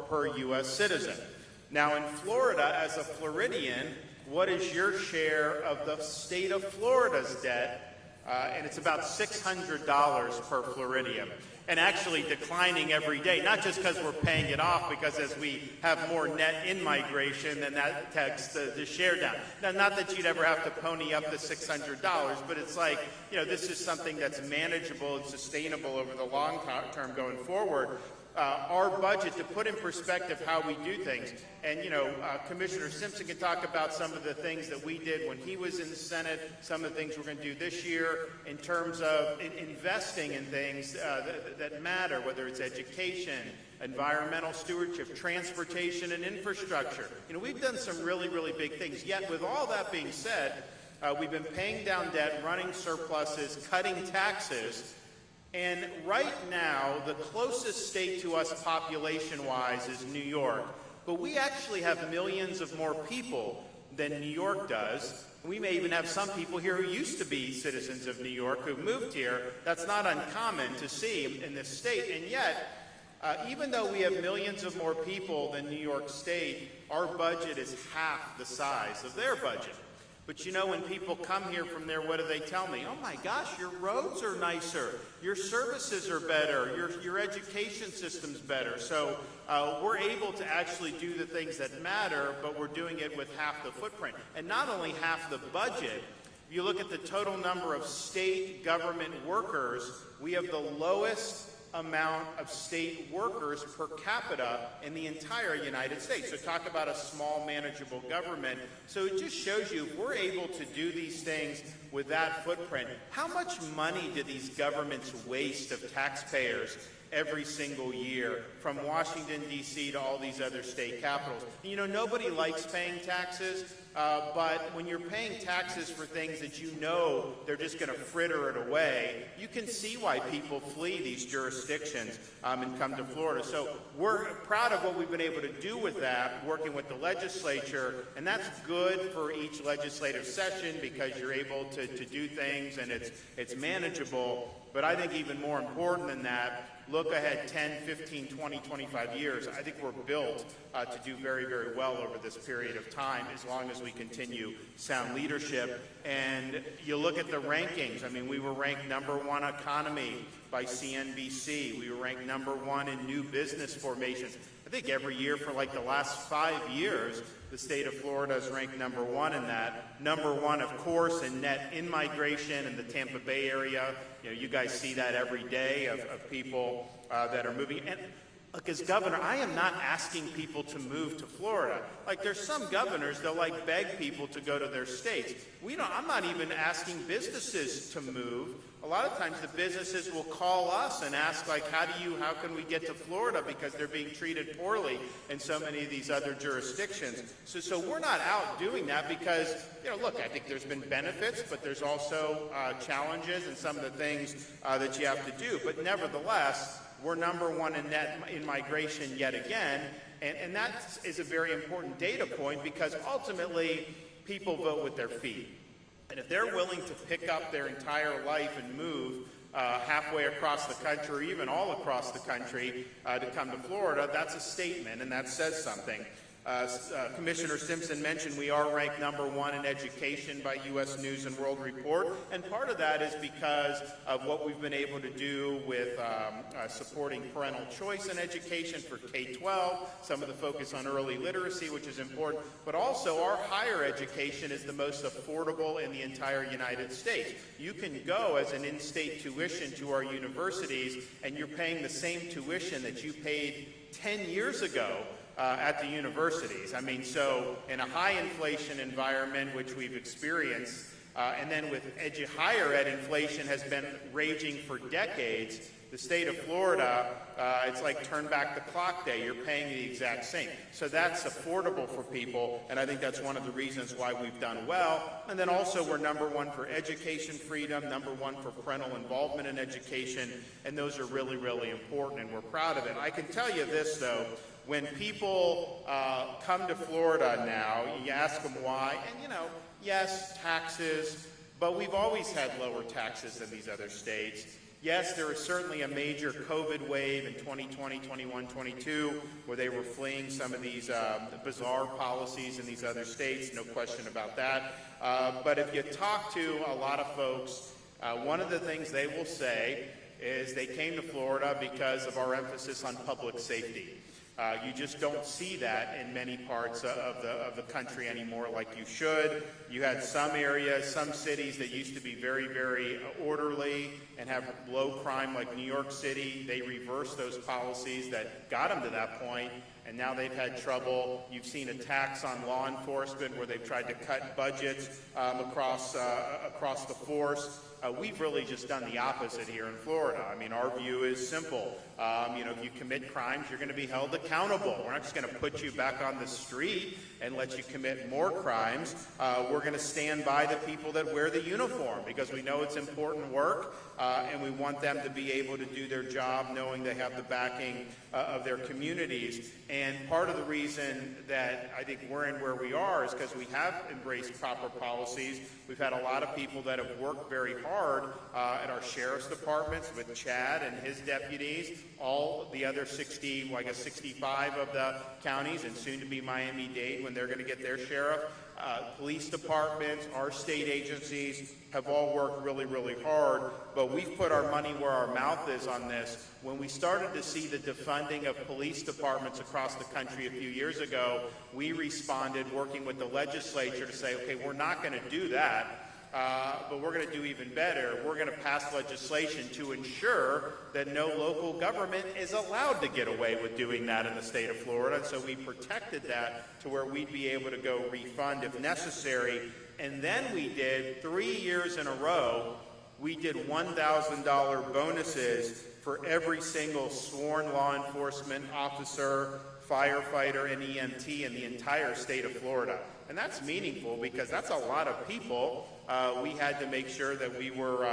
per U.S. citizen. Now, in Florida, as a Floridian, what is your share of the state of Florida's debt? And it's about $600 per Floridian, and actually declining every day, not just because we're paying it off, because as we have more net in-migration, then that takes the share down. Now, not that you'd ever have to pony up the $600, but it's like, you know, this is something that's manageable and sustainable over the long term going forward. Our budget, to put in perspective how we do things, and Commissioner Simpson can talk about some of the things that we did when he was in the Senate, some of the things we're going to do this year in terms of investing in things that matter, whether it's education, environmental stewardship, transportation, and infrastructure. We've done some really, really big things. Yet, with all that being said, we've been paying down debt, running surpluses, cutting taxes. And right now, the closest state to us population-wise is New York. But we actually have millions of more people than New York does. We may even have some people here who used to be citizens of New York who moved here. That's not uncommon to see in this state. And yet, even though we have millions of more people than New York State, our budget is half the size of their budget. But when people come here from there, what do they tell me? Oh my gosh, your roads are nicer, your services are better, your education system's better. So we're able to actually do the things that matter, but we're doing it with half the footprint. And not only half the budget, if you look at the total number of state government workers, we have the lowest amount of state workers per capita in the entire United States. So talk about a small, manageable government. So it just shows you if we're able to do these things with that footprint, how much money do these governments waste of taxpayers every single year, from Washington, D.C. to all these other state capitals? Nobody likes paying taxes, but when you're paying taxes for things that they're just going to fritter it away, you can see why people flee these jurisdictions and come to Florida. So we're proud of what we've been able to do with that, working with the legislature, and that's good for each legislative session because you're able to do things and it's manageable. But I think even more important than that, look ahead 10, 15, 20, 25 years. I think we're built to do very, very well over this period of time as long as we continue sound leadership. And you look at the rankings. I mean, we were ranked #1 economy by CNBC. We were ranked #1 in new business formations. I think every year for like the last 5 years, the state of Florida is ranked #1 in that. #1, of course, in net in-migration in the Tampa Bay area. You guys see that every day of people that are moving. And look, as governor, I am not asking people to move to Florida. Like, there's some governors, they'll beg people to go to their states. I'm not even asking businesses to move. A lot of times the businesses will call us and ask, how can we get to Florida because they're being treated poorly in so many of these other jurisdictions. So we're not out doing that because, look, I think there's been benefits, but there's also challenges and some of the things that you have to do. But nevertheless, we're #1 in net in migration yet again, and that is a very important data point because ultimately people vote with their feet. And if they're willing to pick up their entire life and move halfway across the country or even all across the country to come to Florida, that's a statement and that says something. Commissioner Simpson mentioned we are ranked #1 in education by U.S. News and World Report, and part of that is because of what we've been able to do with supporting parental choice in education for K-12, some of the focus on early literacy, which is important, but also our higher education is the most affordable in the entire United States. You can go as an in-state tuition to our universities, and you're paying the same tuition that you paid 10 years ago at the universities. I mean, so in a high inflation environment, which we've experienced, and then with higher ed inflation has been raging for decades, the state of Florida, it's like turn back the clock day. You're paying the exact same. So that's affordable for people, and I think that's one of the reasons why we've done well. And then also we're #1 for education freedom, #1 for parental involvement in education, and those are really, really important, and we're proud of it. I can tell you this, though. When people come to Florida now, you ask them why, and yes, taxes, but we've always had lower taxes than these other states. Yes, there was certainly a major COVID wave in 2020, 21, 22, where they were fleeing some of these bizarre policies in these other states, no question about that. But if you talk to a lot of folks, one of the things they will say is they came to Florida because of our emphasis on public safety. You just don't see that in many parts of the country anymore like you should. You had some areas, some cities that used to be very, very orderly and have low crime like New York City. They reversed those policies that got them to that point, and now they've had trouble. You've seen attacks on law enforcement where they've tried to cut budgets across the force. We've really just done the opposite here in Florida. I mean, our view is simple. If you commit crimes, you're going to be held accountable. We're not just going to put you back on the street and let you commit more crimes. We're going to stand by the people that wear the uniform because we know it's important work, and we want them to be able to do their job knowing they have the backing of their communities. And part of the reason that I think we're in where we are is because we have embraced proper policies. We've had a lot of people that have worked very hard at our sheriff's departments with Chad and his deputies, all the other 65 of the counties, and soon to be Miami-Dade when they're going to get their sheriff. Police departments, our state agencies have all worked really, really hard, but we've put our money where our mouth is on this. When we started to see the defunding of police departments across the country a few years ago, we responded working with the legislature to say, okay, we're not going to do that. But we're going to do even better. We're going to pass legislation to ensure that no local government is allowed to get away with doing that in the state of Florida. And so we protected that to where we'd be able to go refund if necessary. And then we did 3 years in a row, we did $1,000 bonuses for every single sworn law enforcement officer, firefighter, and EMT in the entire state of Florida. And that's meaningful because that's a lot of people. We had to make sure that we were,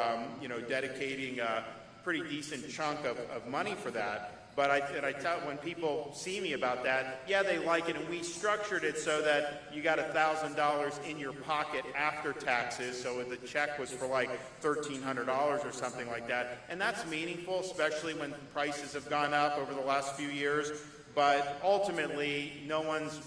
dedicating a pretty decent chunk of money for that. But I tell when people see me about that, yeah, they like it, and we structured it so that you got $1,000 in your pocket after taxes. So the check was for like $1,300 or something like that, and that's meaningful, especially when prices have gone up over the last few years. But ultimately, no one's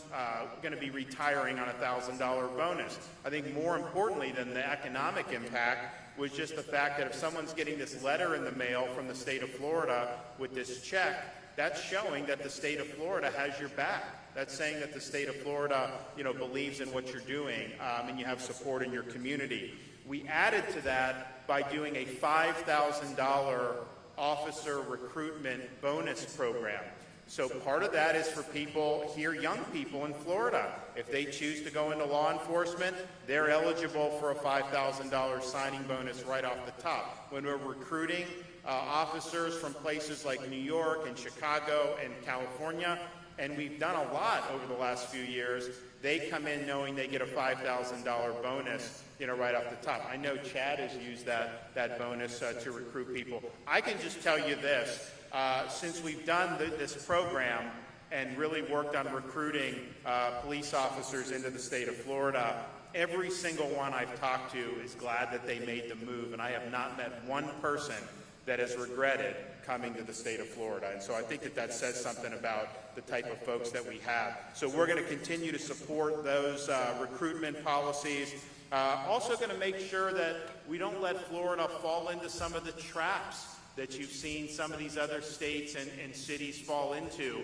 going to be retiring on a $1,000 bonus. I think more importantly than the economic impact was just the fact that if someone's getting this letter in the mail from the state of Florida with this check, that's showing that the state of Florida has your back. That's saying that the state of Florida, believes in what you're doing, and you have support in your community. We added to that by doing a $5,000 officer recruitment bonus program. So part of that is for people here, young people in Florida. If they choose to go into law enforcement, they're eligible for a $5,000 signing bonus right off the top. When we're recruiting officers from places like New York and Chicago and California, and we've done a lot over the last few years, they come in knowing they get a $5,000 bonus, right off the top. I know Chad has used that bonus to recruit people. I can just tell you this. Since we've done this program and really worked on recruiting police officers into the state of Florida, every single one I've talked to is glad that they made the move, and I have not met one person that has regretted coming to the state of Florida. And so I think that says something about the type of folks that we have. So we're going to continue to support those recruitment policies. Also going to make sure that we don't let Florida fall into some of the traps that you've seen some of these other states and cities fall into.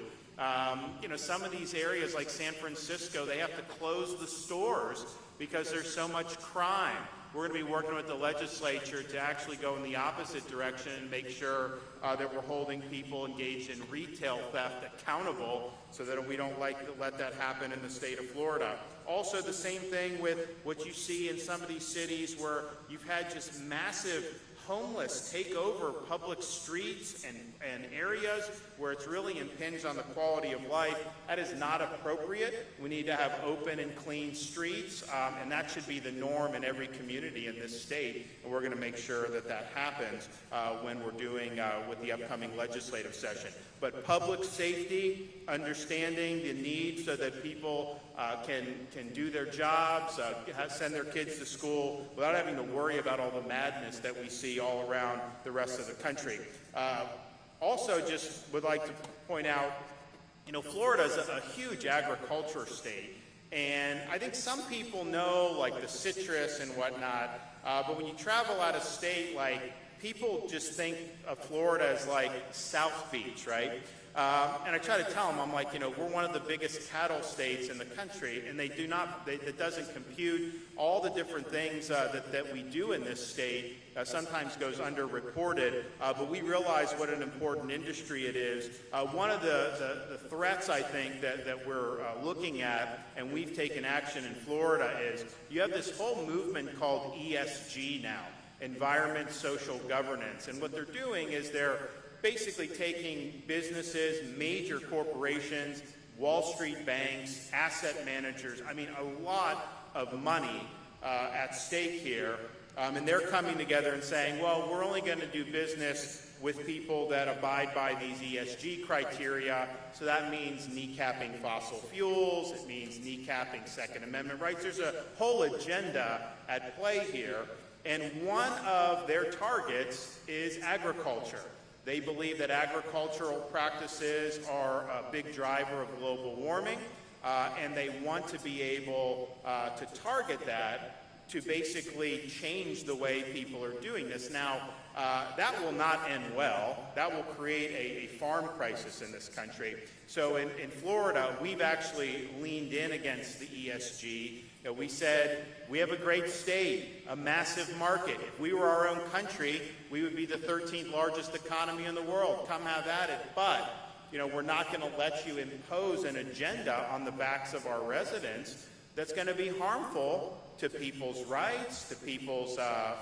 Some of these areas like San Francisco, they have to close the stores because there's so much crime. We're going to be working with the legislature to actually go in the opposite direction and make sure that we're holding people engaged in retail theft accountable so that we don't let that happen in the state of Florida. Also, the same thing with what you see in some of these cities where you've had just massive homeless take over public streets and areas where it's really impinged on the quality of life. That is not appropriate. We need to have open and clean streets, and that should be the norm in every community in this state. And we're going to make sure that happens when we're doing with the upcoming legislative session. But public safety, understanding the need so that people can do their jobs, send their kids to school without having to worry about all the madness that we see see all around the rest of the country. Also, just would like to point out, you know, Florida is a huge agriculture state, and I think some people know, like, the citrus and whatnot, but when you travel out of state, like, people just think of Florida as like South Beach, right? And I try to tell them, I'm like, you know, we're one of the biggest cattle states in the country, and that doesn't compute all the different things that we do in this state. Sometimes goes underreported, but we realize what an important industry it is. One of the threats, I think, that we're looking at, and we've taken action in Florida, is you have this whole movement called ESG now, environment, social governance, and what they're doing is they're basically taking businesses, major corporations, Wall Street banks, asset managers, I mean, a lot of money at stake here, and they're coming together and saying, well, we're only going to do business with people that abide by these ESG criteria, so that means kneecapping fossil fuels, it means kneecapping Second Amendment rights. There's a whole agenda at play here, and one of their targets is agriculture. They believe that agricultural practices are a big driver of global warming, and they want to be able to target that to basically change the way people are doing this. Now, that will not end well. That will create a farm crisis in this country. So in Florida, we've actually leaned in against the ESG. You know, we said, we have a great state, a massive market. If we were our own country, we would be the 13th largest economy in the world. Come have at it. But, you know, we're not going to let you impose an agenda on the backs of our residents that's going to be harmful to people's rights, to people's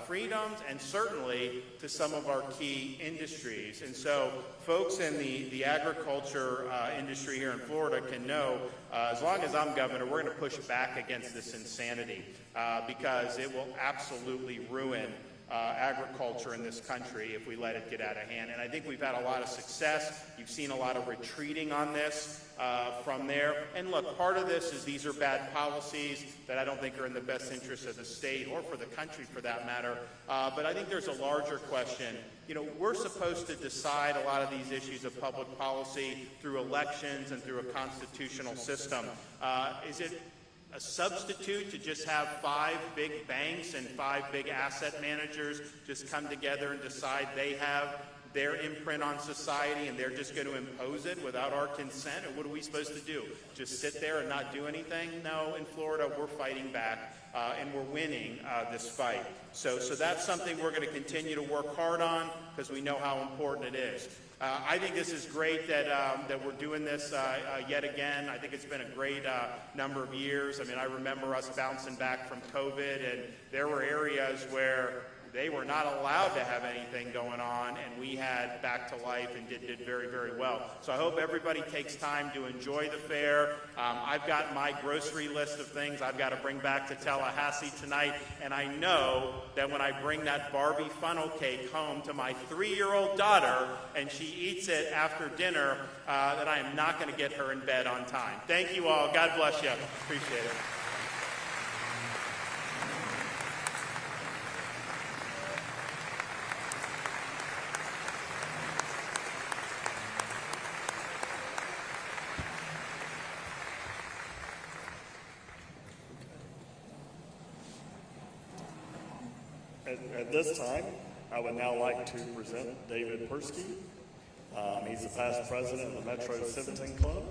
freedoms, and certainly to some of our key industries. And so folks in the agriculture industry here in Florida can know, as long as I'm governor, we're going to push back against this insanity because it will absolutely ruin agriculture in this country if we let it get out of hand. And I think we've had a lot of success. You've seen a lot of retreating on this from there. And look, part of this is these are bad policies that I don't think are in the best interest of the state or for the country for that matter. But I think there's a larger question. You know, we're supposed to decide a lot of these issues of public policy through elections and through a constitutional system. Is it a substitute to just have 5 big banks and 5 big asset managers just come together and decide they have their imprint on society and they're just going to impose it without our consent? Or what are we supposed to do? Just sit there and not do anything? No, in Florida, we're fighting back and we're winning this fight. So that's something we're going to continue to work hard on because we know how important it is. I think this is great that we're doing this yet again. I think it's been a great number of years. I mean, I remember us bouncing back from COVID, and there were areas where they were not allowed to have anything going on, and we had back to life and did very, very well. So I hope everybody takes time to enjoy the fair. I've got my grocery list of things I've got to bring back to Tallahassee tonight, and I know that when I bring that Barbie funnel cake home to my 3-year-old daughter and she eats it after dinner, that I am not going to get her in bed on time. Thank you all. God bless you. Appreciate it. At this time, I would now like to present David Persky. He's the past president of the Metro Civitan Club.